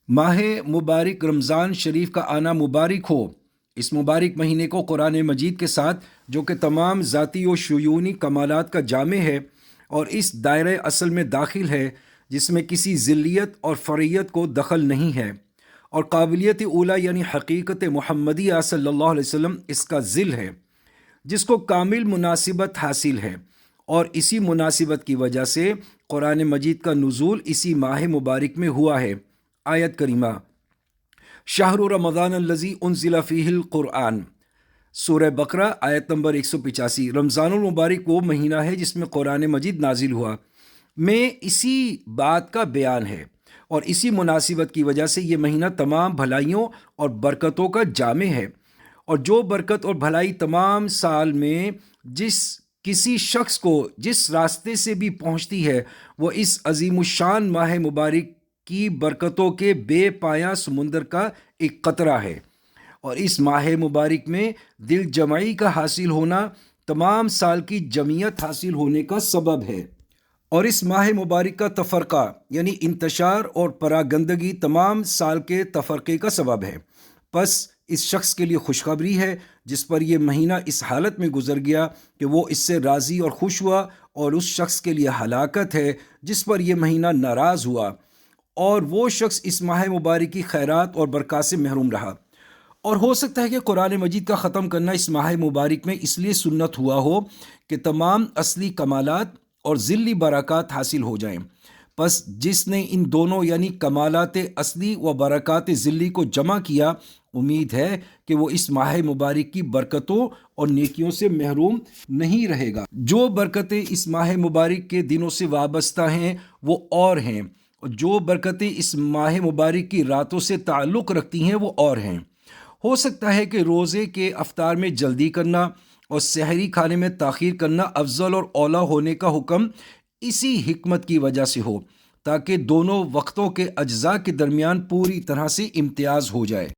ماہ مبارک رمضان شریف کا آنا مبارک ہو۔ اس مبارک مہینے کو قرآن مجید کے ساتھ، جو کہ تمام ذاتی و شیونی کمالات کا جامع ہے اور اس دائرۂ اصل میں داخل ہے جس میں کسی ذلیت اور فریت کو دخل نہیں ہے، اور قابلیت اولیٰ یعنی حقیقت محمدیہ صلی اللہ علیہ وسلم اس کا ذل ہے، جس کو کامل مناسبت حاصل ہے، اور اسی مناسبت کی وجہ سے قرآن مجید کا نزول اسی ماہ مبارک میں ہوا ہے۔ آیت کریمہ: شہر رمضان الذی انزل فیہ القرآن، سورہ بقرہ آیت نمبر 185۔ رمضان المبارک وہ مہینہ ہے جس میں قرآن مجید نازل ہوا، میں اسی بات کا بیان ہے، اور اسی مناسبت کی وجہ سے یہ مہینہ تمام بھلائیوں اور برکتوں کا جامع ہے، اور جو برکت اور بھلائی تمام سال میں جس کسی شخص کو جس راستے سے بھی پہنچتی ہے، وہ اس عظیم الشان ماہ مبارک کی برکتوں کے بے پایاں سمندر کا ایک قطرہ ہے۔ اور اس ماہ مبارک میں دل جمعی کا حاصل ہونا تمام سال کی جمعیت حاصل ہونے کا سبب ہے، اور اس ماہ مبارک کا تفرقہ یعنی انتشار اور پراگندگی تمام سال کے تفرقے کا سبب ہے۔ پس اس شخص کے لیے خوشخبری ہے جس پر یہ مہینہ اس حالت میں گزر گیا کہ وہ اس سے راضی اور خوش ہوا، اور اس شخص کے لیے ہلاکت ہے جس پر یہ مہینہ ناراض ہوا، اور وہ شخص اس ماہ مبارک کی خیرات اور برکات سے محروم رہا۔ اور ہو سکتا ہے کہ قرآن مجید کا ختم کرنا اس ماہ مبارک میں اس لیے سنت ہوا ہو کہ تمام اصلی کمالات اور ذلی برکات حاصل ہو جائیں۔ پس جس نے ان دونوں یعنی کمالات اصلی و برکات ذلی کو جمع کیا، امید ہے کہ وہ اس ماہ مبارک کی برکتوں اور نیکیوں سے محروم نہیں رہے گا۔ جو برکتیں اس ماہ مبارک کے دنوں سے وابستہ ہیں وہ اور ہیں، اور جو برکتیں اس ماہ مبارک کی راتوں سے تعلق رکھتی ہیں وہ اور ہیں۔ ہو سکتا ہے کہ روزے کے افطار میں جلدی کرنا اور سحری کھانے میں تاخیر کرنا افضل اور اولیٰ ہونے کا حکم اسی حکمت کی وجہ سے ہو، تاکہ دونوں وقتوں کے اجزاء کے درمیان پوری طرح سے امتیاز ہو جائے۔